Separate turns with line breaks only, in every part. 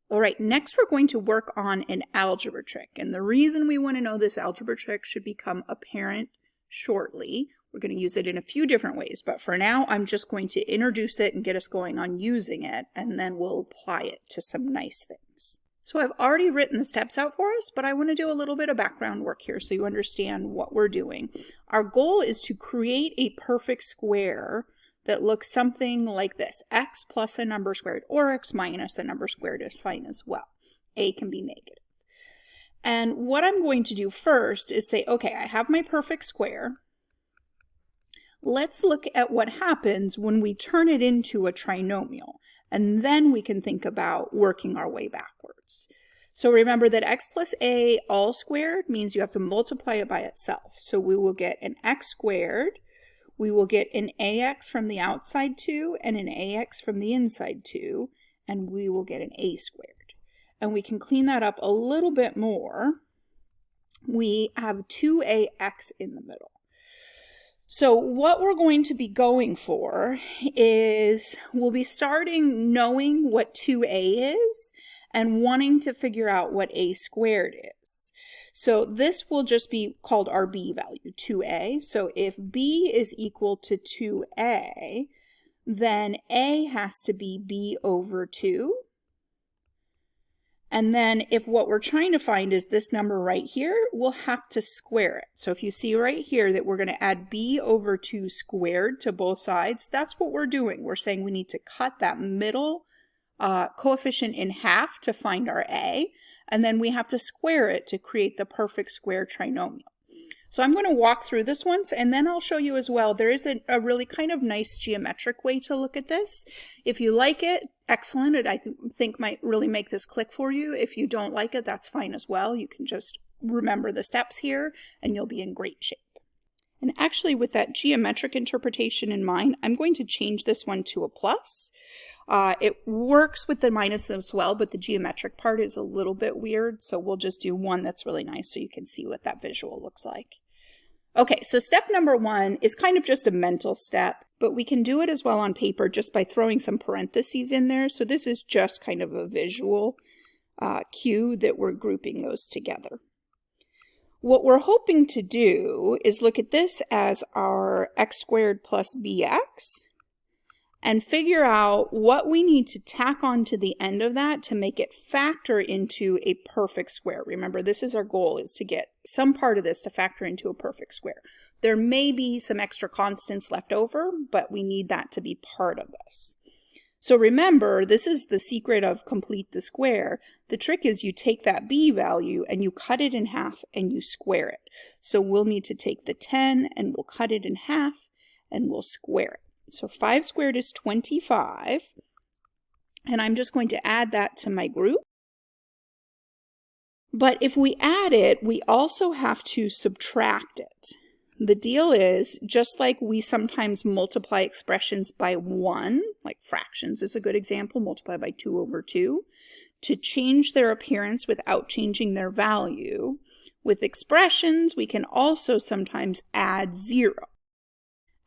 All right, next we're going to work on an algebra trick. And the reason we want to know this algebra trick should become apparent shortly. We're going to use it in a few different ways, but for now I'm just going to introduce it and get us going on using it, and then we'll apply it to some nice things. So I've already written the steps out for us, but I want to do a little bit of background work here so you understand what we're doing. Our goal is to create a perfect square that looks something like this. X plus a number squared, or x minus a number squared is fine as well. A can be negative. And what I'm going to do first is say, okay, I have my perfect square. Let's look at what happens when we turn it into a trinomial, and then we can think about working our way backwards. So remember that x plus a all squared means you have to multiply it by itself. So we will get an x squared. We will get an ax from the outside 2 and an ax from the inside 2, and we will get an a squared. And we can clean that up a little bit more. We have 2ax in the middle. So what we're going to be going for is we'll be starting knowing what 2a is and wanting to figure out what a squared is. So this will just be called our b value, 2a. So if b is equal to 2a, then a has to be b over 2. And then if what we're trying to find is this number right here, we'll have to square it. So if you see right here that we're going to add b over 2 squared to both sides, that's what we're doing. We're saying we need to cut that middle coefficient in half to find our a, and then we have to square it to create the perfect square trinomial. So I'm going to walk through this once, and then I'll show you as well. There is a really kind of nice geometric way to look at this. If you like it, excellent. I think might really make this click for you. If you don't like it, that's fine as well. You can just remember the steps here, and you'll be in great shape. And actually, with that geometric interpretation in mind, I'm going to change this one to a plus. It works with the minus as well, but the geometric part is a little bit weird, so we'll just do one that's really nice so you can see what that visual looks like. Okay, so step number 1 is kind of just a mental step, but we can do it as well on paper just by throwing some parentheses in there. So this is just kind of a visual cue that we're grouping those together. What we're hoping to do is look at this as our x squared plus bx and figure out what we need to tack on to the end of that to make it factor into a perfect square. Remember, this is our goal, is to get some part of this to factor into a perfect square. There may be some extra constants left over, but we need that to be part of this. So remember, this is the secret of complete the square. The trick is you take that b value and you cut it in half and you square it. So we'll need to take the 10 and we'll cut it in half and we'll square it. So 5 squared is 25, and I'm just going to add that to my group. But if we add it, we also have to subtract it. The deal is, just like we sometimes multiply expressions by 1, like fractions is a good example, multiply by 2 over 2, to change their appearance without changing their value, with expressions we can also sometimes add 0.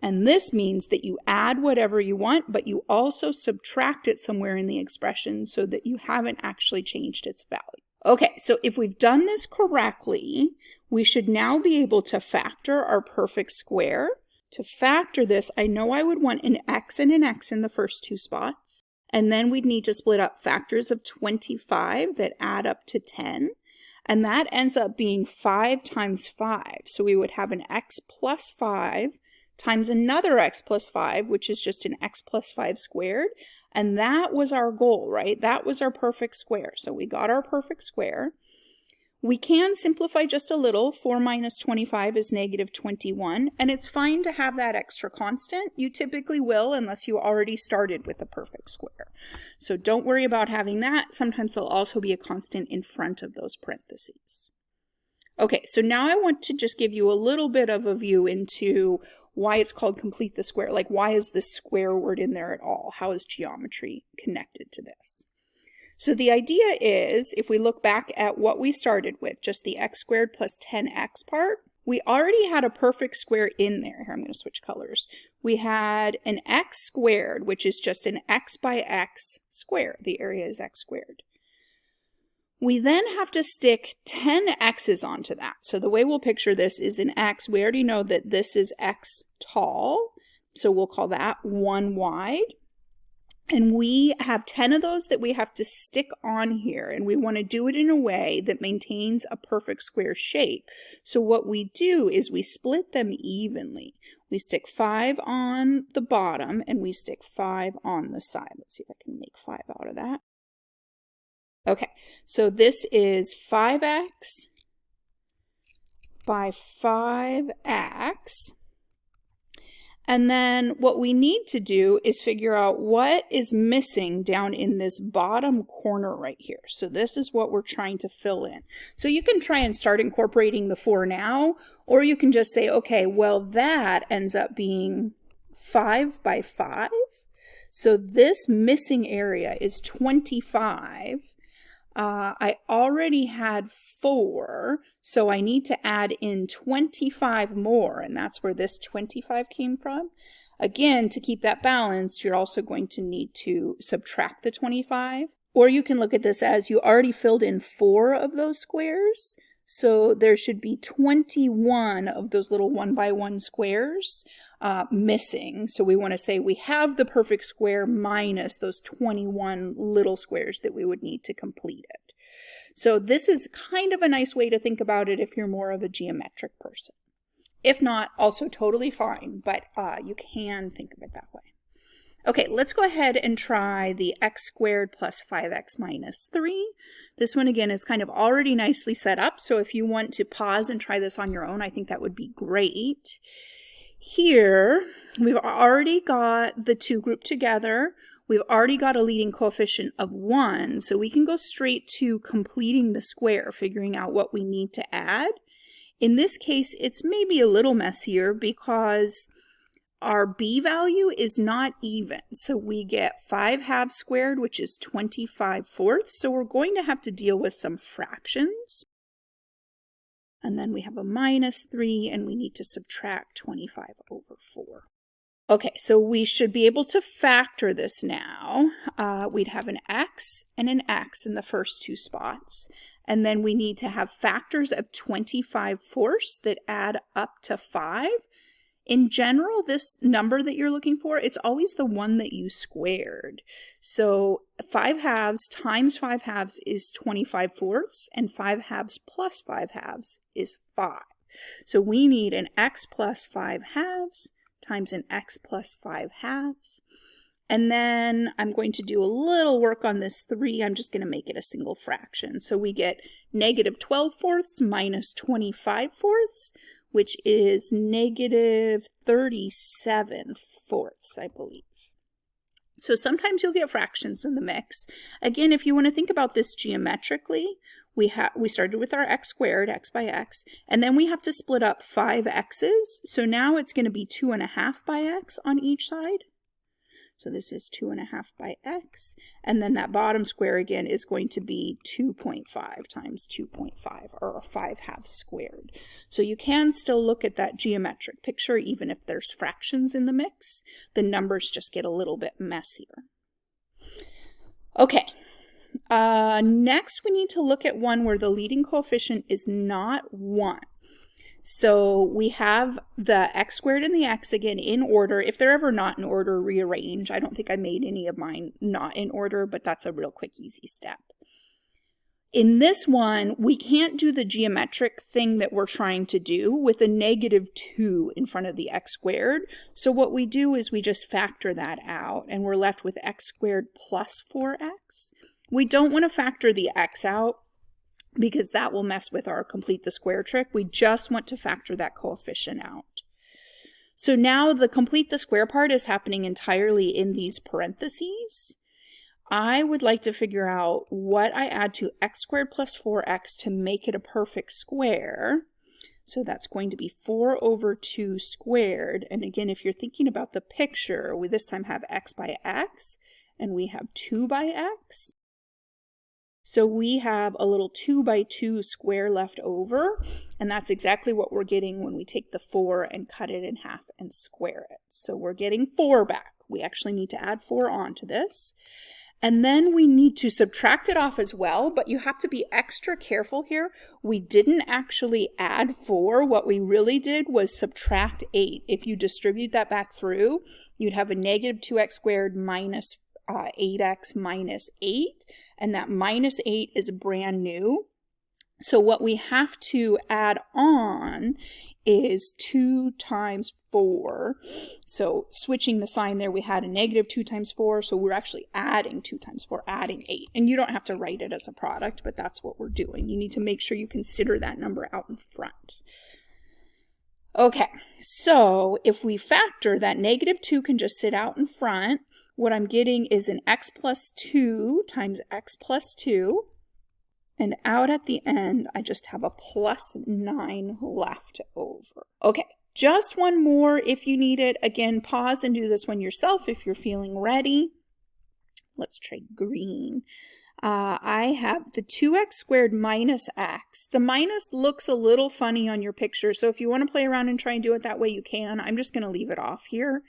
And this means that you add whatever you want, but you also subtract it somewhere in the expression so that you haven't actually changed its value. Okay, so if we've done this correctly, we should now be able to factor our perfect square. To factor this, I know I would want an x and an x in the first 2 spots. And then we'd need to split up factors of 25 that add up to 10. And that ends up being 5 times 5. So we would have an x plus 5 times another x plus 5, which is just an x plus 5 squared. And that was our goal, right? That was our perfect square. So we got our perfect square. We can simplify just a little. 4 minus 25 is negative 21. And it's fine to have that extra constant. You typically will unless you already started with a perfect square. So don't worry about having that. Sometimes there'll also be a constant in front of those parentheses. Okay, so now I want to just give you a little bit of a view into why it's called complete the square. Like, why is this square word in there at all? How is geometry connected to this? So the idea is, if we look back at what we started with, just the x squared plus 10x part, we already had a perfect square in there. Here, I'm going to switch colors. We had an x squared, which is just an x by x square. The area is x squared. We then have to stick 10 x's onto that. So the way we'll picture this is an x. We already know that this is x tall, so we'll call that 1 wide. And we have 10 of those that we have to stick on here, and we want to do it in a way that maintains a perfect square shape. So what we do is we split them evenly. We stick 5 on the bottom and we stick 5 on the side. Let's see if I can make 5 out of that. Okay, so this is 5x by 5x. And then what we need to do is figure out what is missing down in this bottom corner right here. So this is what we're trying to fill in. So you can try and start incorporating the 4 now, or you can just say, okay, well, that ends up being 5 by 5. So this missing area is 25. I already had 4, so I need to add in 25 more, and that's where this 25 came from. Again, to keep that balanced, you're also going to need to subtract the 25, or you can look at this as you already filled in 4 of those squares, so there should be 21 of those little 1 by 1 squares missing. So we want to say we have the perfect square minus those 21 little squares that we would need to complete it. So this is kind of a nice way to think about it if you're more of a geometric person. If not, also totally fine, but you can think of it that way. Okay, let's go ahead and try the x squared plus 5x minus 3. This one again is kind of already nicely set up, so if you want to pause and try this on your own, I think that would be great. Here, we've already got the 2 grouped together. We've already got a leading coefficient of 1, so we can go straight to completing the square, figuring out what we need to add. In this case, it's maybe a little messier because our b value is not even. So we get 5 halves squared, which is 25 fourths. So we're going to have to deal with some fractions. And then we have a minus 3, and we need to subtract 25 over 4. Okay, so we should be able to factor this now. We'd have an x and an x in the first 2 spots. And then we need to have factors of 25 fourths that add up to 5. In general, this number that you're looking for, it's always the one that you squared. So 5 halves times 5 halves is 25 fourths, and 5 halves plus 5 halves is 5. So we need an x plus 5 halves times an x plus 5 halves. And then I'm going to do a little work on this 3. I'm just going to make it a single fraction. So we get negative 12 fourths minus 25 fourths, which is negative 37 fourths, I believe. So sometimes you'll get fractions in the mix. Again, if you want to think about this geometrically, we started with our x squared, x by x, and then we have to split up 5 x's. So now it's going to be 2.5 by x on each side. So this is 2.5 by x, and then that bottom square again is going to be 2.5 times 2.5, or 5 halves squared. So you can still look at that geometric picture even if there's fractions in the mix. The numbers just get a little bit messier. Okay, next we need to look at one where the leading coefficient is not 1. So we have the x squared and the x again in order. If they're ever not in order, rearrange. I don't think I made any of mine not in order, but that's a real quick, easy step. In this one, we can't do the geometric thing that we're trying to do with a negative 2 in front of the x squared. So what we do is we just factor that out, and we're left with x squared plus 4x. We don't want to factor the x out, because that will mess with our complete the square trick. We just want to factor that coefficient out. So now the complete the square part is happening entirely in these parentheses. I would like to figure out what I add to x squared plus 4x to make it a perfect square. So that's going to be 4 over 2 squared. And again, if you're thinking about the picture, we this time have x by x, and we have 2 by x. So we have a little 2 by 2 square left over, and that's exactly what we're getting when we take the 4 and cut it in half and square it. So we're getting 4 back. We actually need to add 4 onto this. And then we need to subtract it off as well, but you have to be extra careful here. We didn't actually add 4. What we really did was subtract 8. If you distribute that back through, you'd have a negative 2x squared minus 8x minus 8, and that minus 8 is brand new. So what we have to add on is 2 times 4. So switching the sign there, we had a negative 2 times 4, so we're actually adding 2 times 4, adding 8. And you don't have to write it as a product, but that's what we're doing. You need to make sure you consider that number out in front. Okay, so if we factor, that negative 2 can just sit out in front. What I'm getting is an x plus 2 times x plus 2. And out at the end, I just have a plus 9 left over. Okay, just one more if you need it. Again, pause and do this one yourself if you're feeling ready. Let's try green. I have the 2x squared minus x. The minus looks a little funny on your picture, so if you want to play around and try and do it that way, you can. I'm just going to leave it off here.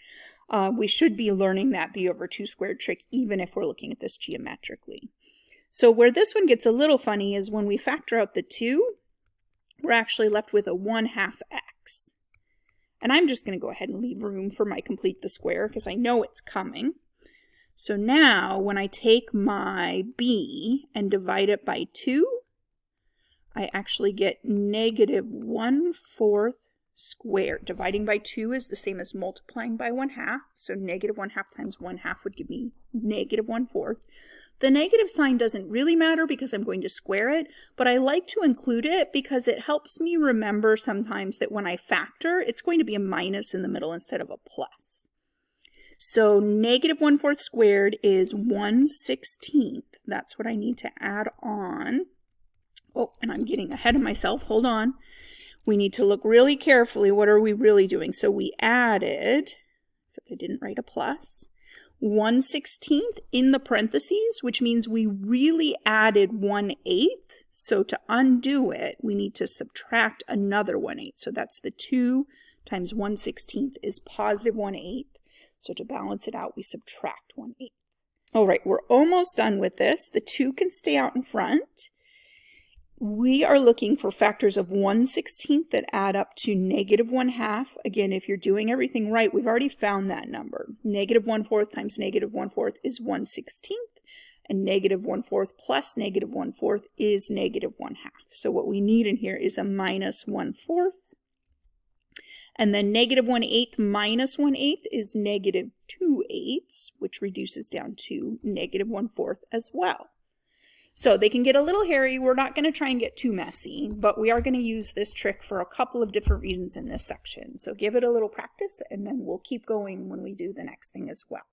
We should be learning that b over 2 squared trick even if we're looking at this geometrically. So where this one gets a little funny is when we factor out the 2, we're actually left with a 1/2 x. And I'm just going to go ahead and leave room for my complete the square because I know it's coming. So now when I take my b and divide it by 2, I actually get negative 1/4 squared. Dividing by 2 is the same as multiplying by 1/2. So negative 1/2 times 1/2 would give me negative 1/4. The negative sign doesn't really matter because I'm going to square it, but I like to include it because it helps me remember sometimes that when I factor, it's going to be a minus in the middle instead of a plus. So negative 1/4 squared is 1/16. That's what I need to add on. Oh, and I'm getting ahead of myself. Hold on. We need to look really carefully. What are we really doing? So we added, except I didn't write a plus, 1/16 in the parentheses, which means we really added 1/8. So to undo it, we need to subtract another 1/8. So that's the 2 times 1/16 is positive 1/8. So to balance it out, we subtract 1/8. All right, we're almost done with this. The 2 can stay out in front. We are looking for factors of 1/16 that add up to negative 1/2. Again, if you're doing everything right, we've already found that number. Negative 1/4 times negative 1/4 is 1/16, and negative 1/4 plus negative 1/4 is negative 1/2. So what we need in here is a minus 1/4. And then negative 1/8 minus 1/8 is negative 2/8, which reduces down to negative 1/4 as well. So they can get a little hairy. We're not going to try and get too messy, but we are going to use this trick for a couple of different reasons in this section. So give it a little practice, and then we'll keep going when we do the next thing as well.